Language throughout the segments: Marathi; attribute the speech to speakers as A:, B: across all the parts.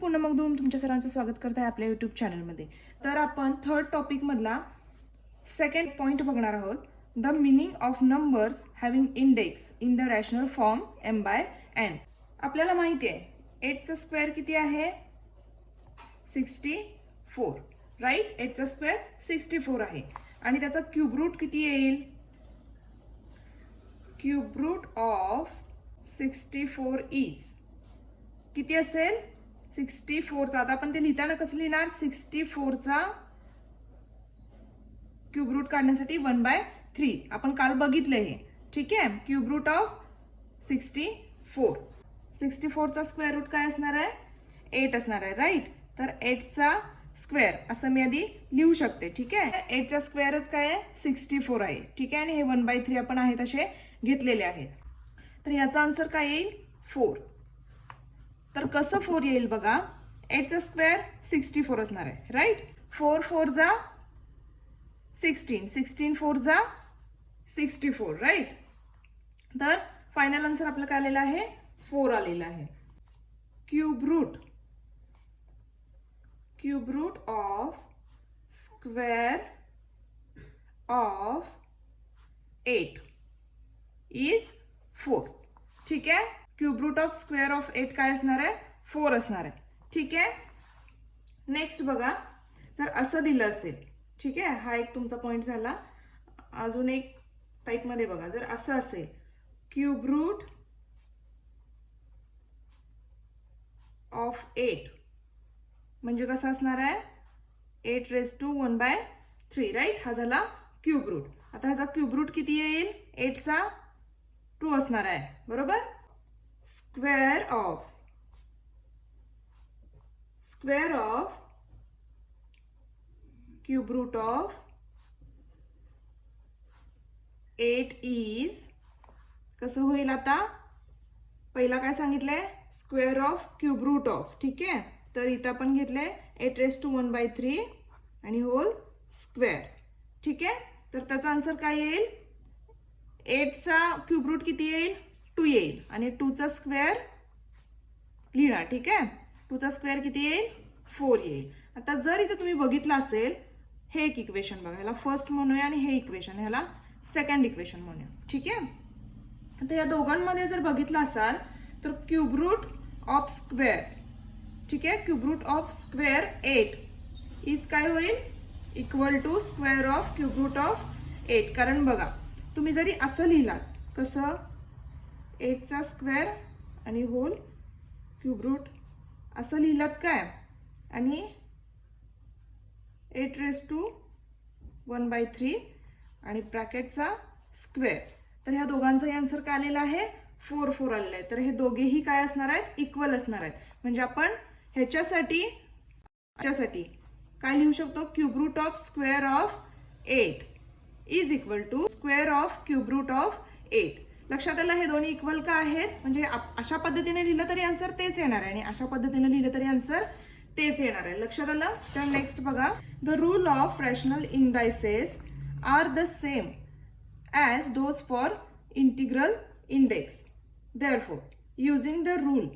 A: पूनम मगदूम तुमच्या सर्वांचं स्वागत करत आहे आपल्या यूट्यूब चॅनलमध्ये. तर आपण थर्ड टॉपिकमधला सेकंड पॉईंट बघणार आहोत. The meaning of numbers having index in the rational form m/n. आपल्याला माहिती आहे 8चा स्क्वेअर किती आहे 64, राईट. 8चा स्क्वेअर 64 आहे आणि त्याचा क्यूब रूट किती येईल. क्यूब रूट ऑफ 64 इज किती असेल 64चा. आता आपण ते लिहिताना कसं लिहिणार 64चा क्यूब रूट काढण्यासाठी 1/3 आपण काल बघितलं हे, ठीक आहे. क्यूब रूट ऑफ 64चा स्क्वेअर रूट काय असणार आहे 8 असणार आहे, राईट. तर 8चा स्क्वेअर असं मी आधी लिहू शकते, ठीक आहे. 8चा स्क्वेअरच काय आहे 64 आहे, ठीक आहे. आणि हे 1/3 आपण आहेत असे घेतलेले आहेत. तर याचा आन्सर काय येईल 4. तर कसं 4 येईल बघा. 8चा स्क्वेअर 64 असणार आहे, राईट. 4 4 जा 16, 16 4 जा 64, राईट. तर फायनल आन्सर आपलं काय आलेलं आहे 4 आलेलं आहे. Cube root of square of 8 is 4, ठीक आहे. Cube root of square of 8 काय असणार आहे 4 असणार आहे, ठीक आहे. नेक्स्ट बघा, जर असं दिलं असेल, ठीक आहे. हा एक तुमचा पॉइंट झाला. अजून एक टाईपमध्ये बघा, जर असं असेल क्यूब रूट ऑफ 8 म्हणजे कसं असणार आहे 8 raised to 1/3, राईट. हा झाला क्यूब रूट. आता ह्याचा क्यूब रूट किती येईल 8चा 2 असणार आहे, बरोबर. Square of cube root of 8 is कसं होईल. आता पहिला काय सांगितलंय square of cube root of, ठीक आहे. तर इथं आपण घेतलंय 8 raised to 1/3 आणि होल स्क्वेअर, ठीक आहे. तर त्याचा आन्सर काय येईल 8चा क्यूब रूट किती येईल 2 येईल आणि 2चा स्क्वेअर लिहिणार, ठीक आहे. 2चा स्क्वेअर किती येईल 4 येईल. आता जर इथे तुम्ही बघितलं असेल हे एक इक्वेशन बघा, ह्याला फर्स्ट म्हणूया आणि हे इक्वेशन ह्याला सेकंड इक्वेशन म्हणूया, ठीक आहे. आता या दोघांमध्ये जर बघितलं असाल तर क्यूब रूट ऑफ स्क्वेअर, ठीक आहे, cube root of square 8 is काय होईल equal to square of cube root of 8. कारण बघा तुम्ही जरी असं लिहिलात कसं 8चा स्क्वेअर आणि होल क्यूब रूट असं लिहिलात काय आणि 8 raised to 1/3 आणि ब्रॅकेटचा स्क्वेअर. तर ह्या दोघांचाही आन्सर काय आलेला आहे 4 4 आलेला आहे. तर हे दोघेही काय असणार आहेत इक्वल असणार आहेत. म्हणजे आपण ह्याच्यासाठी काय लिहू शकतो cube root of square of 8 is equal to square of cube root of 8. लक्षात आलं हे दोन्ही इक्वल का आहेत. म्हणजे अशा पद्धतीने लिहिलं तरी आन्सर तेच येणार आहे आणि अशा पद्धतीने लिहिलं तरी आन्सर तेच येणार आहे. लक्षात आलं. तर नेक्स्ट बघा, the rule of rational indices are the same as those for integral index. Therefore using the rule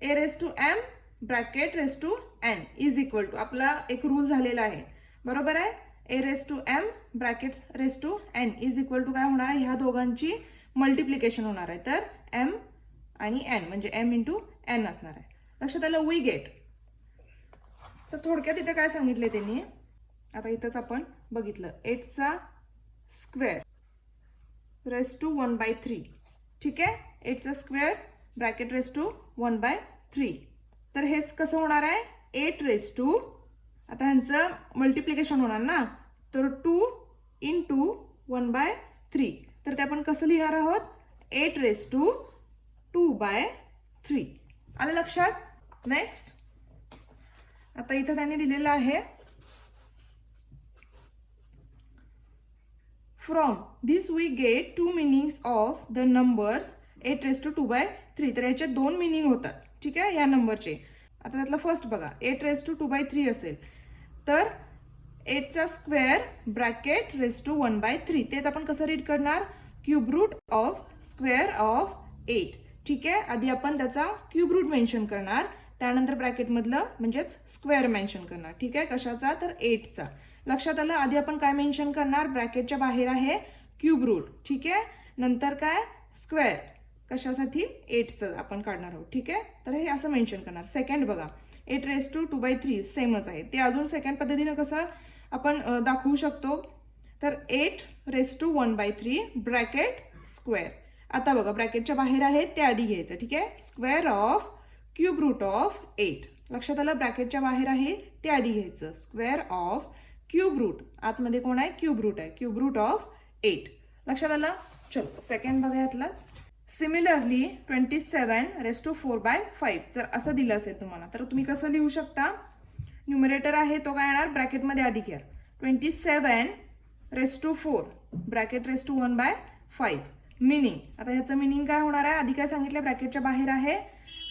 A: a raised to m bracket raised to n is equal to आपला एक रूल झालेला आहे, बरोबर आहे. a raised to m brackets raised to n is equal to काय होणार आहे ह्या दोघांची मल्टिप्लिकेशन होणार आहे. तर m आणि n म्हणजे m इंटू n असणार आहे. लक्षात आलं. We get. तर थोडक्यात इथे काय सांगितले त्यांनी आता इथंच आपण बघितलं 8चा स्क्वेअर raised to 1/3, ठीक आहे. 8चा स्क्वेअर ब्रॅकेट raised to 1/3. तर हेच कसं होणार आहे 8 raised to आता ह्यांचं मल्टिप्लिकेशन होणार ना, तर 2 into 1/3. तर ते आपण कसं लिहिणार आहोत 8 raised to 2/3. आलं लक्षात. नेक्स्ट आता इथं त्यांनी दिलेलं आहे from this we get 2 meanings of the numbers 8 raised to 2/3. तर याचे 2 मिनिंग होतात, ठीक आहे, या नंबरचे. आता त्यातला फर्स्ट बघा 8 raised to 2/3 असेल तर 8चा स्क्वेअर ब्रॅकेट raised to 1/3. तेच आपण कसं रीड करणार cube root of square of 8, ठीक आहे. आधी आपण त्याचा क्यूब रूट मेन्शन करणार त्यानंतर ब्रॅकेटमधलं म्हणजेच स्क्वेअर मेन्शन करणार. ठीक आहे, कशाचा तर 8चा. लक्षात आलं. आधी आपण काय मेन्शन करणार, ब्रॅकेटच्या बाहेर आहे क्यूब रूट. ठीक आहे, नंतर काय स्क्वेअर, कशासाठी 8चं आपण काढणार आहोत. ठीक आहे, तर हे असं मेन्शन करणार. सेकंड बघा 8 raised to 2/3 सेमच आहे. ते अजून सेकंड पद्धतीनं कसं आपण दाखवू शकतो, तर 8 raised to 1/3 ब्रॅकेट स्क्वेअर. आता बघा ब्रॅकेटच्या बाहेर आहे ते आधी घ्यायचं. ठीक आहे, square of cube root of 8. लक्षात आलं, ब्रॅकेटच्या बाहेर आहे ते आधी घ्यायचं. स्क्वेअर ऑफ क्यूब रूट, आतमध्ये कोण आहे क्यूब रूट आहे, क्यूब रूट ऑफ 8. लक्षात आलं. चलो सेकंड बघा यातलाच. सिमिलरली 27 raised to 4/5 जर असं दिलं असेल तुम्हाला तर तुम्ही कसं लिहू शकता, न्यूमरेटर आहे तो काय येणार ब्रॅकेटमध्ये आधी घ्या. 27 raised to 4 bracket raised to 1/5 meaning. आता ह्याचं मिनिंग काय होणार आहे, आधी काय सांगितलं, ब्रॅकेटच्या बाहेर आहे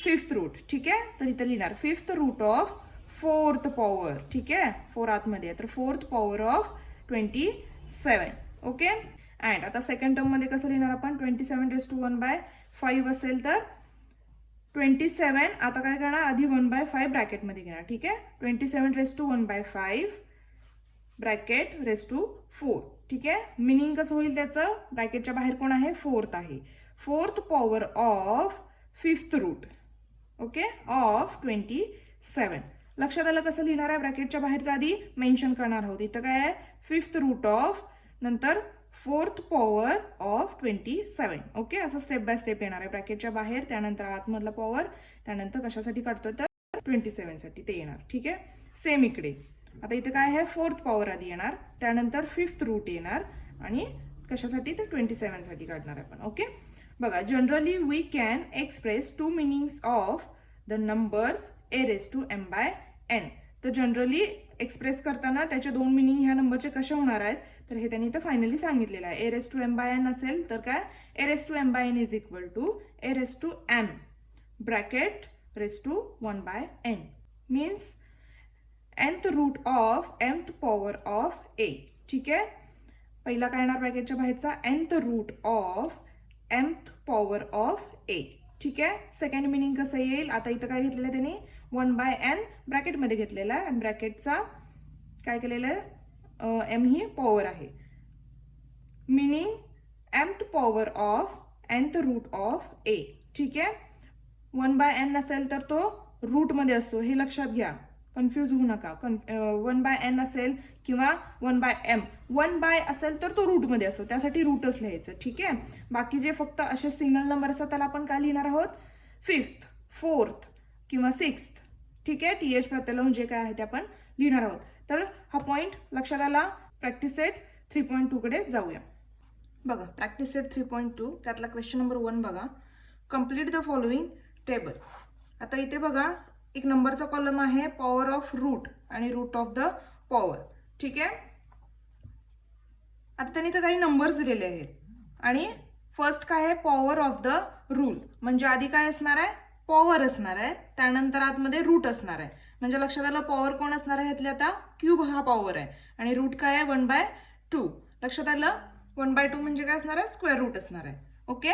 A: 5th रूट. ठीक आहे, तर इथं लिहिणार 5th root of 4th power. ठीक आहे, 4 आतमध्ये आहे तर 4th power of 27. Okay. And आता सेकंड टर्म मध्ये कसं लिहिणार आपण, 27 raised to 1/5 असेल तर 27 आता काय करणार, आधी 1/5 ब्रॅकेटमध्ये घेणार. ठीक आहे, 27 raised to 1/5 bracket raised to 4. ठीक आहे, मिनिंग कसं होईल त्याचं, ब्रॅकेटच्या बाहेर कोण आहे 4th आहे, 4th power of 5th root. Okay, of 27. लक्षात आलं कसं लिहिणार आहे, ब्रॅकेटच्या बाहेरचा आधी मेन्शन करणार आहोत. इथं काय आहे 5th रूट ऑफ नंतर 4th पॉवर ऑफ 27. ओके, असं स्टेप बाय स्टेप येणार आहे. ब्रॅकेटच्या बाहेर त्यानंतर आतमधला पॉवर त्यानंतर कशासाठी काढतोय तर 27 साठी ते येणार. ठीक आहे, सेम इकडे आता इथे काय आहे 4th पॉवर आधी येणार त्यानंतर 5th रूट येणार आणि कशासाठी तर 27 साठी काढणार आपण. ओके बघा, generally we can express 2 meanings of the numbers a raised to m/n. तर जनरली एक्सप्रेस करताना त्याचे 2 मिनिंग ह्या नंबरचे कसे होणार आहेत तर हे त्यांनी इथं फायनली सांगितलेलं आहे. a raised to m/n असेल तर काय a raised to m/n is equal to a raised to m bracket raised to 1/n means nth root of mth power of a. ठीक आहे, पहिला काय येणार ब्रॅकेटच्या बाहेरचा nth root of mth power of a. ठीक आहे, सेकंड मिनिंग कसं येईल, आता इथं काय घेतलेलं आहे त्यांनी 1/n ब्रॅकेटमध्ये घेतलेला आहे आणि ब्रॅकेटचा काय केलेलं आहे m ही पॉवर आहे. Meaning mth power of nth root of a. ठीक आहे, 1/n असेल तर तो रूटमध्ये असतो हे लक्षात घ्या, कन्फ्यूज होऊ नका. 1/n असेल किंवा 1/m, 1/ असेल तर तो रूटमध्ये असतो त्यासाठी रूटच लिहायचं. ठीक आहे, बाकी जे फक्त असे सिंगल नंबर असतात त्याला आपण काय लिहिणार आहोत 5th 4th किंवा 6th. ठीक आहे, TH प्रत्यय लावून जे काय आहे ते आपण लिहिणार आहोत. तर हा पॉइंट लक्षात आला. प्रॅक्टिस सेट 3.2 कडे जाऊया. बघा प्रॅक्टिस सेट 3.2 त्यातला क्वेश्चन नंबर 1 बघा, कंप्लीट द फॉलोइंग टेबल. आता इथे बघा एक नंबरचा कॉलम आहे पॉवर ऑफ रूट आणि रूट ऑफ द पॉवर. ठीक आहे, आता त्यांनी तर काही नंबर्स दिलेले आहेत आणि फर्स्ट काय आहे पॉवर ऑफ द रूल, म्हणजे आधी काय असणार आहे पॉवर असणार आहे त्यानंतर आतमध्ये रूट असणार आहे. म्हणजे लक्षात आलं पॉवर कोण असणार आहे ह्यातले, आता क्यूब हा पॉवर आहे आणि रूट काय आहे 1/2. लक्षात आलं 1/2 म्हणजे काय असणार आहे स्क्वेअर रूट असणार आहे. ओके,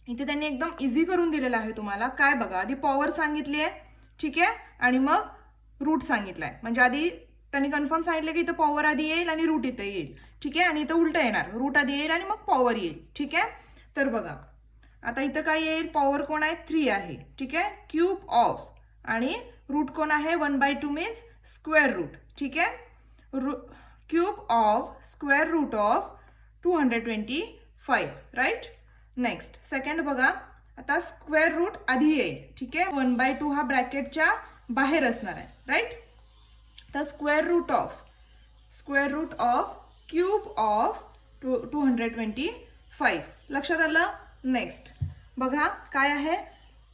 A: इथे त्यांनी एकदम इझी करून दिलेलं आहे तुम्हाला. काय बघा, आधी पॉवर सांगितली आहे. ठीक आहे, आणि मग रूट सांगितलाय, म्हणजे आधी त्यांनी कन्फर्म सांगितलं की इथं पॉवर आधी येईल आणि रूट इथं येईल. ठीक आहे, आणि इथं उलटं येणार, रूट आधी येईल आणि मग पॉवर येईल. ठीक आहे, तर बघा आता इथं काय येईल, पॉवर कोण आहे 3 आहे. ठीक आहे, क्यूब ऑफ आणि रूट कोण आहे 1/2 मीन्स स्क्वेअर रूट. ठीक आहे, cube of square root of 225. Right. Next second बघा, आता स्क्वेअर रूट आधी येईल. ठीक आहे, 1/2 हा ब्रॅकेटच्या बाहेर असणार आहे. राईट, तर square root of cube of 225. लक्षात आलं. नेक्स्ट बघा काय आहे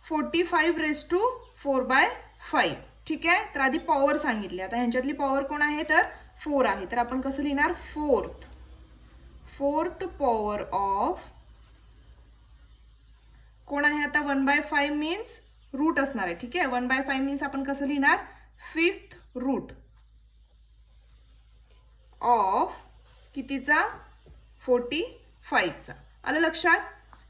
A: 45 raised to 4/5. ठीक आहे, तर आधी पॉवर सांगितली, आता ह्यांच्यातली पॉवर कोण आहे तर 4 आहे, तर आपण कसं लिहिणार 4th पॉवर ऑफ कोण आहे आता 1/5 मीन्स रूट असणार आहे. ठीक आहे, 1/5 मीन्स आपण कसं लिहिणार 5th रूट ऑफ कितीचा 45चा. आलं लक्षात.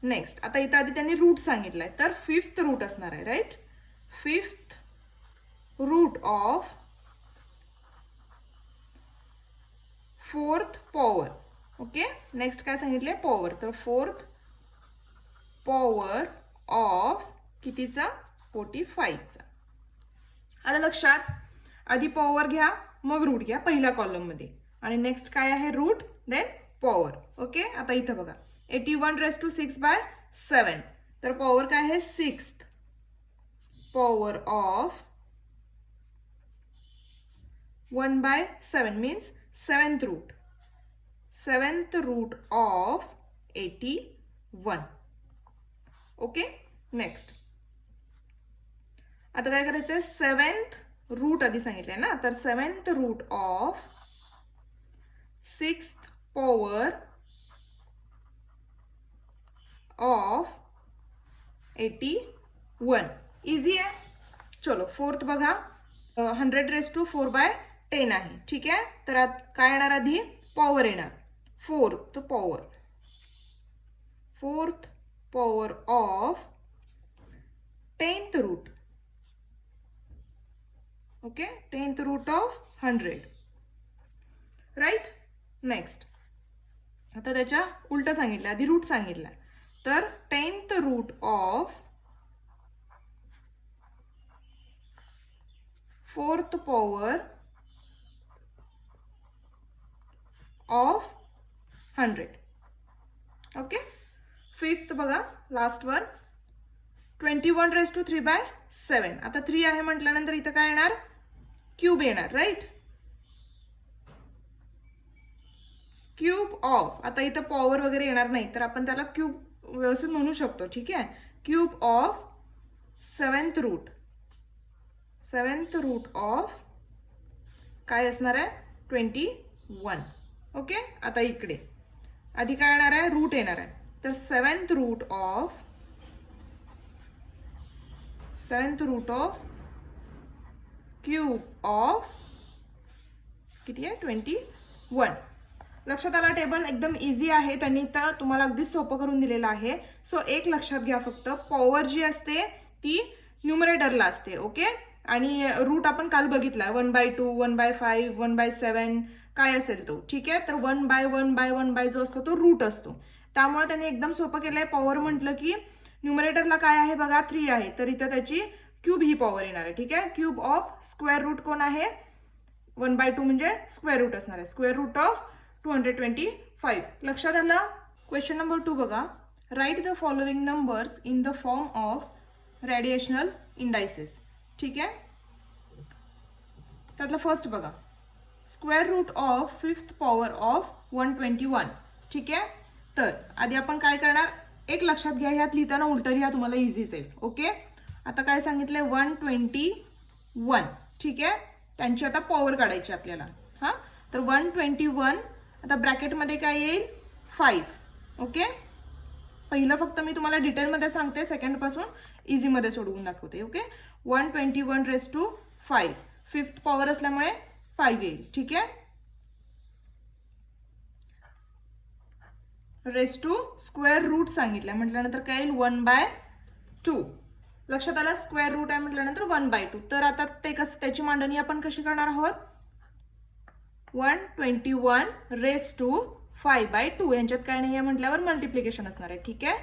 A: नेक्स्ट आता इथं आधी त्यांनी रूट सांगितलाय तर 5th रूट असणार आहे. Right, 5th root of fourth power. Okay, next काय सांगितले, पॉवर. तर फोर्थ पॉवर ऑफ कितीचा, 45चा. आलं लक्षात. आधी पॉवर घ्या मग रूट घ्या पहिल्या कॉलममध्ये, आणि नेक्स्ट काय आहे, रूट देन पॉवर. ओके, आता इथं बघा 81⁶/7. तर पॉवर काय आहे, 6th power of 1/7 means 7th root. 7th root of 81. Okay, next आता काय करायचंय, 7th रूट आधी सांगितलंय ना, तर 7th root of 6th power of 81. Easy आहे. चलो फोर्थ बघा, 100⁴/10 आहे. ठीक आहे, तर काय येणार, आधी पॉवर येणार, fourth power of 10th root. Okay, 10th root of 100. Right. Next आता त्याच्या उलट सांगितलं, आधी रूट सांगितलं, तर 10th root of fourth power of 100. Okay, fifth बघा, लास्ट वन, 21�3/7. आता 3 आहे म्हटल्यानंतर इथं काय येणार, क्यूब येणार. राईट, क्यूब ऑफ, आता इथं पॉवर वगैरे येणार नाही तर आपण त्याला क्यूब व्यवस्थित म्हणू शकतो. ठीक आहे, cube of 7th root of काय असणार आहे, 21. ओके, आता इकडे आधी काय येणार आहे, रूट येणार आहे, तर 7th root of cube of किती आहे, 21. लक्षात आला. टेबल एकदम इझी आहे, त्यांनी तर तुम्हाला अगदी सोपं करून दिलेलं आहे. सो एक लक्षात घ्या, फक्त पॉवर जी असते ती न्यूमरेटरला असते. ओके, आणि रूट आपण काल बघितला, 1/2, 1/5, 1/7 काय असेल तो. ठीक आहे, तर 1/1/1 जो असतो तो रूट असतो. त्यामुळे त्यांनी एकदम सोपं केलंय. पॉवर म्हटलं की न्यूमरेटरला काय आहे बघा, 3 आहे, तर इथं त्याची क्यूब ही पॉवर येणार आहे. ठीक आहे, क्यूब ऑफ स्क्वेअर रूट कोण आहे, 1/2 म्हणजे स्क्वेअर रूट असणार आहे, स्क्वेअर रूट ऑफ 225. लक्षात आलं. क्वेश्चन नंबर 2 बघा, write the following numbers in the form of rational indices. ठीक आहे, त्यातलं फर्स्ट बघा, square root of 5th power of 121. ठीक आहे, तर आधी आपण काय करणार, एक लक्षात घ्या, ह्यात लिहिताना उलट लिहा, तुम्हाला इझी जाईल. ओके, आता काय सांगितलंय, 121. ठीक आहे, त्यांची आता पॉवर काढायची आपल्याला. हां, तर 121, आता ब्रॅकेटमध्ये काय येईल, 5. ओके, पहिलं फक्त मी तुम्हाला डिटेलमध्ये सांगते, सेकंडपासून इझीमध्ये सोडवून दाखवते. ओके, 121⁵, 5th पॉवर असल्यामुळे 5 येईल. ठीक आहे, ⁻² स्क्वेअर रूट सांगितलं म्हटल्यानंतर काय येईल, 1/2. लक्षात आलं, स्क्वेअर रूट आहे म्हटल्यानंतर 1/2. तर आता ते कसं, त्याची मांडणी आपण कशी करणार आहोत, 121⁵5/2. यांच्यात काय नाही आहे म्हटल्यावर मल्टिप्लिकेशन असणार आहे. ठीक आहे,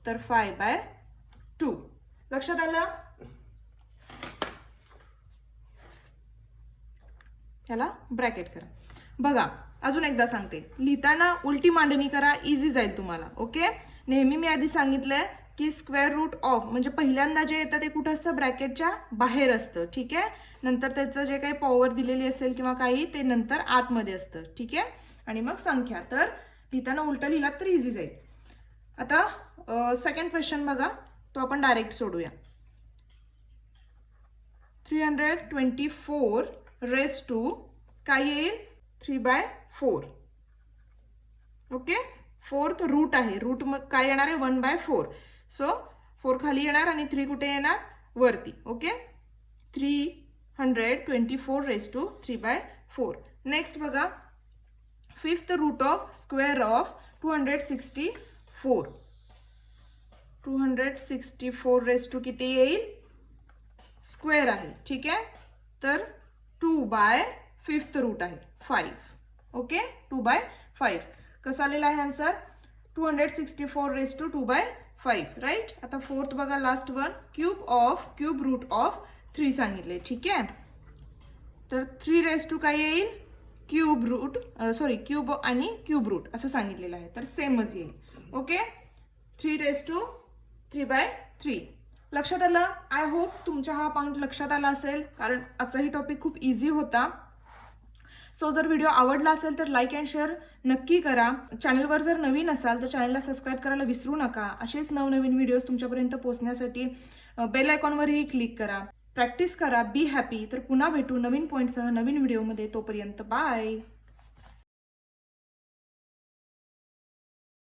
A: तर 5/2. लक्षात आलं. याला ब्रॅकेट करा. बघा, अजून एकदा सांगते, लिहिताना उलटी मांडणी करा, इझी जाईल तुम्हाला. ओके, नेहमी मी आधी सांगितलंय की स्क्वेअर रूट ऑफ म्हणजे पहिल्यांदा जे येतं ते कुठं असतं, ब्रॅकेटच्या बाहेर असतं. ठीक आहे, नंतर त्याचं जे काही पॉवर दिलेली असेल किंवा काही ते नंतर आतमध्ये असतं. ठीक आहे, आणि मग संख्या, तर लिहिताना उलट लिहिलात तर इझी जाईल. आता सेकंड क्वेश्चन बघा, तो आपण डायरेक्ट सोडूया. 324 काय येईल, 3/4. ओके, फोर्थ रूट आहे, रूट मग काय येणार आहे, 1/4. सो 4 खाली येणार आणि 3 कुठे येणार, वरती. ओके, 324⁻3/4. नेक्स्ट बघा, 5th root of square of 264. 264 किती येईल, स्क्वेअर आहे. ठीक आहे, तर 2/5 रूट आहे 5. ओके, 2/5. कसा आलेला आहे आन्सर? 264 raise to 2/5 right. आता फोर्थ बघा, last one, cube root of 3 सांगितले. ठीक आहे, तर 3 रेस टू काय येईल? क्यूब आणि क्यूब रूट असं सांगितलेलं आहे, तर सेमच येईल. Okay, 3 raise to 3/3. लक्षात आलं? आय होप तुमच्या हा पॉईंट लक्षात आला असेल, कारण आजचाही टॉपिक खूप इझी होता. सो जर व्हिडिओ आवडला असेल तर लाईक अँड शेअर नक्की करा. चॅनलवर जर नवीन असाल तर चॅनलला सबस्क्राईब करायला विसरू नका. असेच नवनवीन व्हिडिओज तुमच्यापर्यंत पोहोचण्यासाठी बेल आयकॉनवरही क्लिक करा. प्रॅक्टिस करा. Be happy. तर पुन्हा भेटू नवीन पॉईंटसह नवीन व्हिडिओमध्ये. तोपर्यंत बाय.